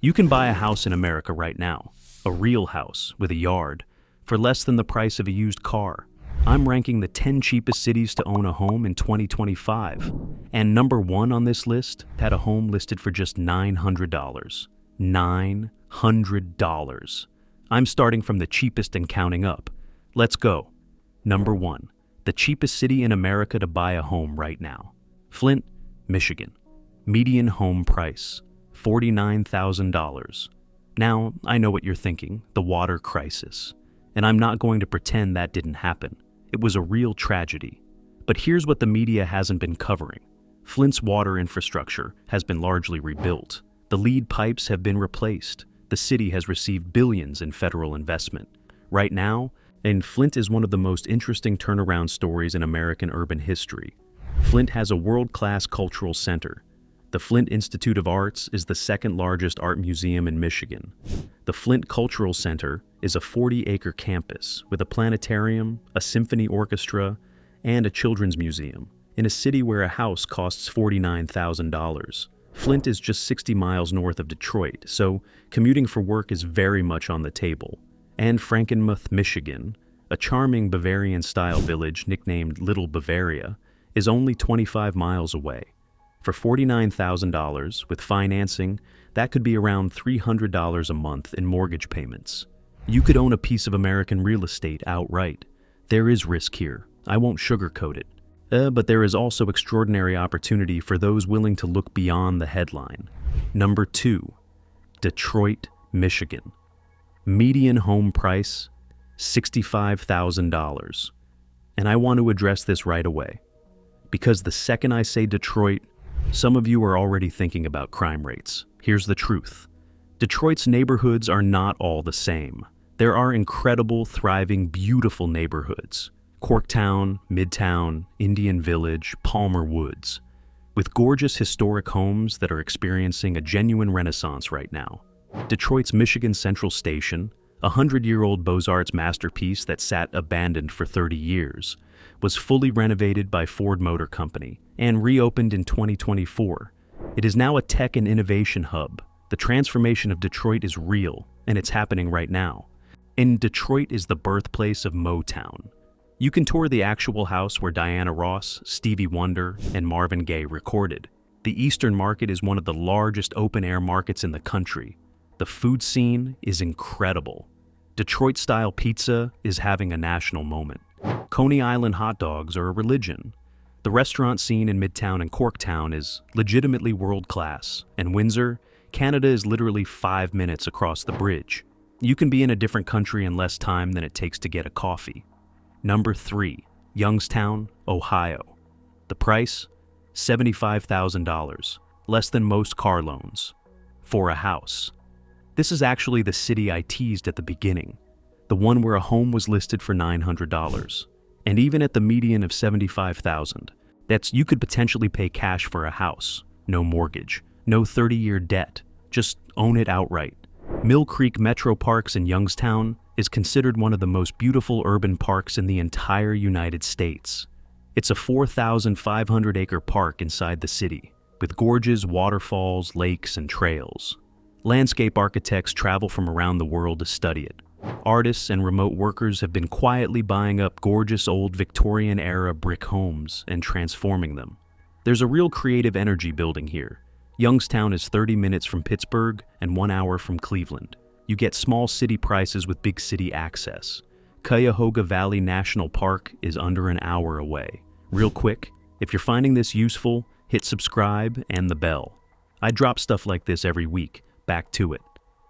You can buy a house in America right now, a real house with a yard, for less than the price of a used car. I'm ranking the 10 cheapest cities to own a home in 2025, and number one on this list had a home listed for just $900. $900. I'm starting from the cheapest and counting up. Let's go. Number one, the cheapest city in America to buy a home right now. Flint, Michigan. Median home price, $49,000. Now, I know what you're thinking, the water crisis. And I'm not going to pretend that didn't happen. It was a real tragedy. But here's what the media hasn't been covering. Flint's water infrastructure has been largely rebuilt. The lead pipes have been replaced. The city has received billions in federal investment. Right now, and Flint is one of the most interesting turnaround stories in American urban history. Flint has a world-class cultural center. The Flint Institute of Arts is the second largest art museum in Michigan. The Flint Cultural Center is a 40-acre campus with a planetarium, a symphony orchestra, and a children's museum in a city where a house costs $49,000. Flint is just 60 miles north of Detroit, so commuting for work is very much on the table. And Frankenmuth, Michigan, a charming Bavarian-style village nicknamed Little Bavaria, is only 25 miles away. For $49,000, with financing, that could be around $300 a month in mortgage payments. You could own a piece of American real estate outright. There is risk here. I won't sugarcoat it. But there is also extraordinary opportunity for those willing to look beyond the headline. Number two, Detroit, Michigan. Median home price, $65,000. And I want to address this right away. Because the second I say Detroit, some of you are already thinking about crime rates. Here's the truth. Detroit's neighborhoods are not all the same. There are incredible, thriving, beautiful neighborhoods. Corktown, Midtown, Indian Village, Palmer Woods, with gorgeous historic homes that are experiencing a genuine renaissance right now. Detroit's Michigan Central Station, a 100-year-old Beaux-Arts masterpiece that sat abandoned for 30 years, was fully renovated by Ford Motor Company and reopened in 2024. It is now a tech and innovation hub. The transformation of Detroit is real, and it's happening right now. And Detroit is the birthplace of Motown. You can tour the actual house where Diana Ross, Stevie Wonder, and Marvin Gaye recorded. The Eastern Market is one of the largest open-air markets in the country. The food scene is incredible. Detroit-style pizza is having a national moment. Coney Island hot dogs are a religion. The restaurant scene in Midtown and Corktown is legitimately world-class, and Windsor, Canada is literally 5 minutes across the bridge. You can be in a different country in less time than it takes to get a coffee. Number three, Youngstown, Ohio. The price? $75,000, less than most car loans, for a house. This is actually the city I teased at the beginning, the one where a home was listed for $900. And even at the median of $75,000, you could potentially pay cash for a house, no mortgage, no 30-year debt, just own it outright. Mill Creek Metro Parks in Youngstown is considered one of the most beautiful urban parks in the entire United States. It's a 4,500-acre park inside the city, with gorgeous waterfalls, lakes, and trails. Landscape architects travel from around the world to study it. Artists and remote workers have been quietly buying up gorgeous old Victorian-era brick homes and transforming them. There's a real creative energy building here. Youngstown is 30 minutes from Pittsburgh and 1 hour from Cleveland. You get small city prices with big city access. Cuyahoga Valley National Park is under an hour away. Real quick, if you're finding this useful, hit subscribe and the bell. I drop stuff like this every week. Back to it.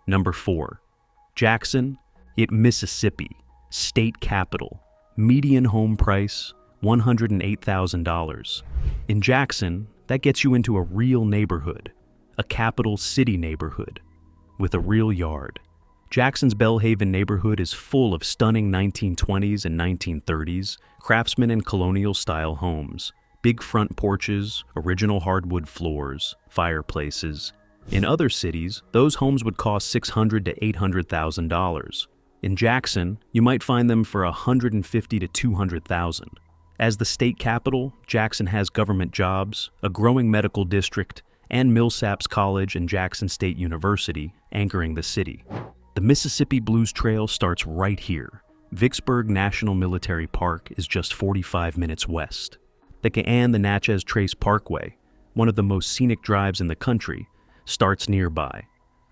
Number four, Jackson, Mississippi, state capital. Median home price, $108,000. In Jackson, that gets you into a real neighborhood, a capital city neighborhood, with a real yard. Jackson's Bellhaven neighborhood is full of stunning 1920s and 1930s craftsman and colonial-style homes, big front porches, original hardwood floors, fireplaces. In other cities, those homes would cost $600,000 to $800,000. In Jackson, you might find them for $150,000 to $200,000. As the state capital, Jackson has government jobs, a growing medical district, and Millsaps College and Jackson State University anchoring the city. The Mississippi Blues Trail starts right here. Vicksburg National Military Park is just 45 minutes west. And the Natchez Trace Parkway, one of the most scenic drives in the country, starts nearby.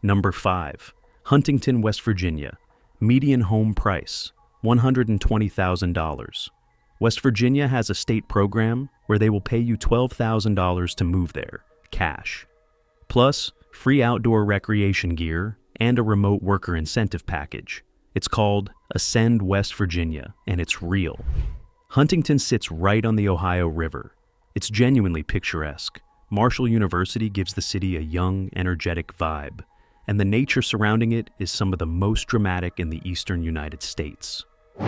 Number 5. Huntington, West Virginia. Median home price, $120,000. West Virginia has a state program where they will pay you $12,000 to move there, cash. Plus, free outdoor recreation gear and a remote worker incentive package. It's called Ascend West Virginia, and it's real. Huntington sits right on the Ohio River. It's genuinely picturesque. Marshall University gives the city a young, energetic vibe, and the nature surrounding it is some of the most dramatic in the eastern United States.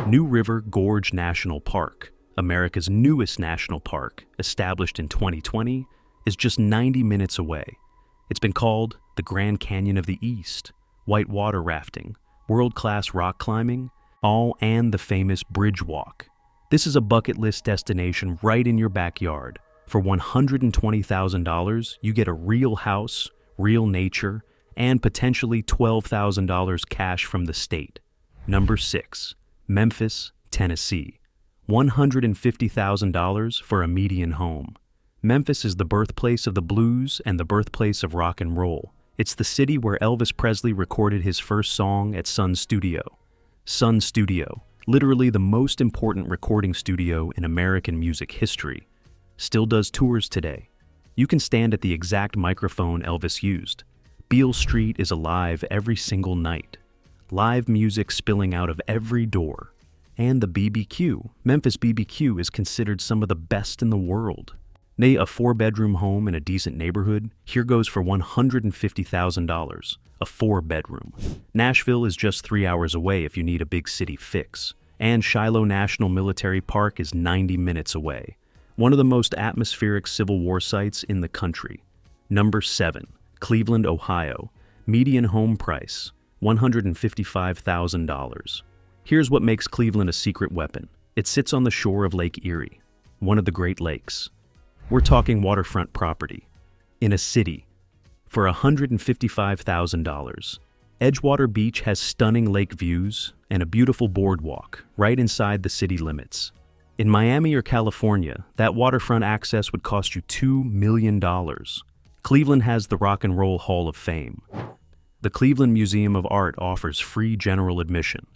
New River Gorge National Park, America's newest national park, established in 2020, is just 90 minutes away. It's been called the Grand Canyon of the East, whitewater rafting, world-class rock climbing, and the famous Bridge Walk. This is a bucket list destination right in your backyard. For $120,000, you get a real house, real nature, and potentially $12,000 cash from the state. Number 6. Memphis, Tennessee. $150,000 for a median home. Memphis is the birthplace of the blues and the birthplace of rock and roll. It's the city where Elvis Presley recorded his first song at Sun Studio. Sun Studio, literally the most important recording studio in American music history, still does tours today. You can stand at the exact microphone Elvis used. Beale Street is alive every single night. Live music spilling out of every door. And the BBQ, Memphis BBQ, is considered some of the best in the world. Nay, a 4-bedroom home in a decent neighborhood, here goes for $150,000, a 4-bedroom. Nashville is just 3 hours away if you need a big city fix. And Shiloh National Military Park is 90 minutes away. One of the most atmospheric Civil War sites in the country. Number 7. Cleveland, Ohio. Median home price, $155,000. Here's what makes Cleveland a secret weapon. It sits on the shore of Lake Erie, one of the Great Lakes. We're talking waterfront property. In a city. For $155,000. Edgewater Beach has stunning lake views and a beautiful boardwalk right inside the city limits. In Miami or California, that waterfront access would cost you $2 million. Cleveland has the Rock and Roll Hall of Fame. The Cleveland Museum of Art offers free general admission.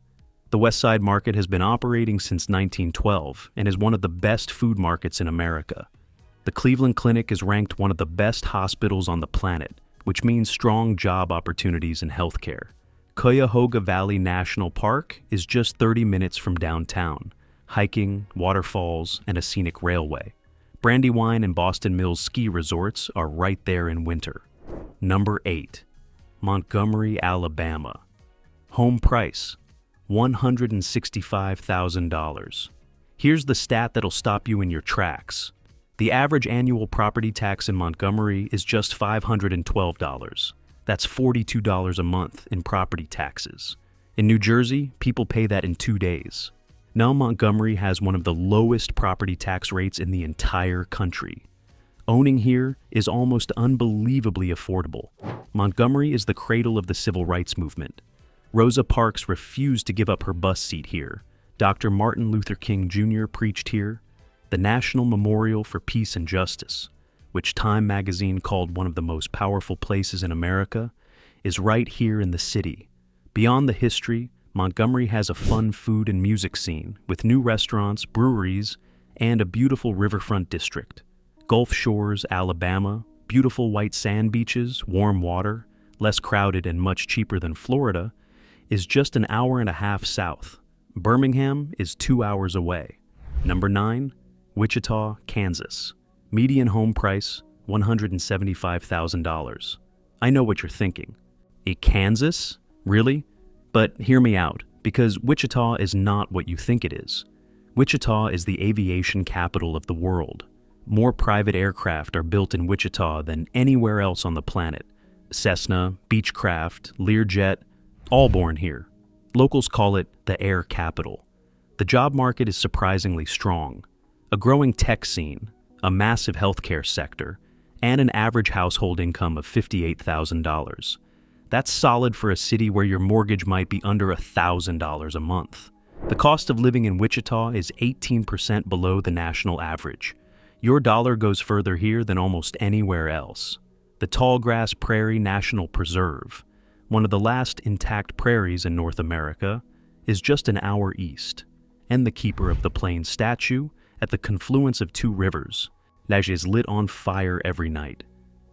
The West Side Market has been operating since 1912 and is one of the best food markets in America. The Cleveland Clinic is ranked one of the best hospitals on the planet, which means strong job opportunities in healthcare. Cuyahoga Valley National Park is just 30 minutes from downtown. Hiking, waterfalls, and a scenic railway. Brandywine and Boston Mills ski resorts are right there in winter. Number 8. Montgomery, Alabama. Home price, $165,000. Here's the stat that'll stop you in your tracks. The average annual property tax in Montgomery is just $512. That's $42 a month in property taxes. In New Jersey, people pay that in 2 days. Now Montgomery has one of the lowest property tax rates in the entire country. Owning here is almost unbelievably affordable. Montgomery is the cradle of the civil rights movement. Rosa Parks refused to give up her bus seat here. Dr. Martin Luther King Jr. preached here. The National Memorial for Peace and Justice, which Time magazine called one of the most powerful places in America, is right here in the city. Beyond the history, Montgomery has a fun food and music scene with new restaurants, breweries, and a beautiful riverfront district. Gulf Shores, Alabama, beautiful white sand beaches, warm water, less crowded and much cheaper than Florida, is just an hour and a half south. Birmingham is 2 hours away. Number 9, Wichita, Kansas. Median home price, $175,000. I know what you're thinking. A Kansas? Really? But hear me out, because Wichita is not what you think it is. Wichita is the aviation capital of the world. More private aircraft are built in Wichita than anywhere else on the planet. Cessna, Beechcraft, Learjet, all born here. Locals call it the air capital. The job market is surprisingly strong. A growing tech scene, a massive healthcare sector, and an average household income of $58,000. That's solid for a city where your mortgage might be under $1,000 a month. The cost of living in Wichita is 18% below the national average. Your dollar goes further here than almost anywhere else. The Tallgrass Prairie National Preserve, one of the last intact prairies in North America, is just an hour east, and the Keeper of the Plains statue at the confluence of two rivers, is lit on fire every night.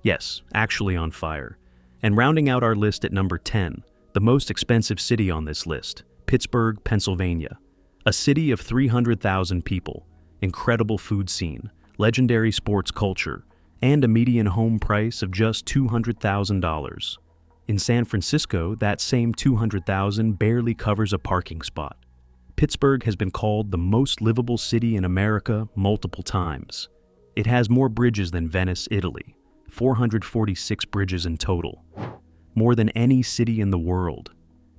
Yes, actually on fire. And rounding out our list at number 10, the most expensive city on this list, Pittsburgh, Pennsylvania. A city of 300,000 people, incredible food scene, legendary sports culture, and a median home price of just $200,000. In San Francisco, that same $200,000 barely covers a parking spot. Pittsburgh has been called the most livable city in America multiple times. It has more bridges than Venice, Italy, 446 bridges in total, more than any city in the world.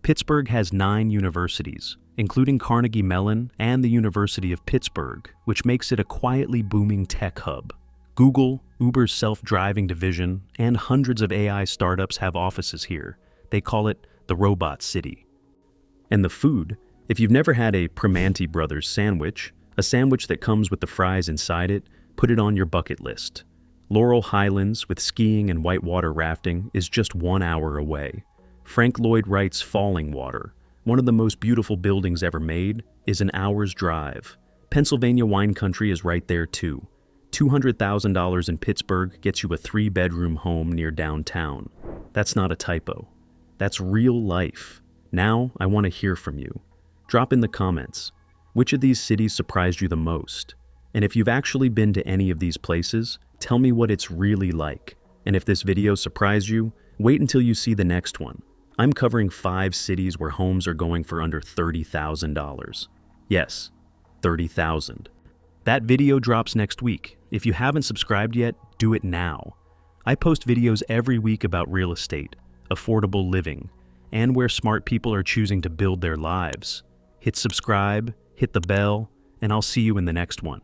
Pittsburgh has 9 universities, including Carnegie Mellon and the University of Pittsburgh, which makes it a quietly booming tech hub. Google, Uber's self-driving division, and hundreds of AI startups have offices here. They call it the Robot City. And the food, if you've never had a Primanti Brothers sandwich, a sandwich that comes with the fries inside it, put it on your bucket list. Laurel Highlands, with skiing and whitewater rafting, is just 1 hour away. Frank Lloyd Wright's Falling Water, one of the most beautiful buildings ever made, is an hour's drive. Pennsylvania wine country is right there too. $200,000 in Pittsburgh gets you a 3-bedroom home near downtown. That's not a typo. That's real life. Now, I want to hear from you. Drop in the comments. Which of these cities surprised you the most? And if you've actually been to any of these places, tell me what it's really like. And if this video surprised you, wait until you see the next one. I'm covering 5 cities where homes are going for under $30,000. Yes, $30,000. That video drops next week. If you haven't subscribed yet, do it now. I post videos every week about real estate, affordable living, and where smart people are choosing to build their lives. Hit subscribe, hit the bell, and I'll see you in the next one.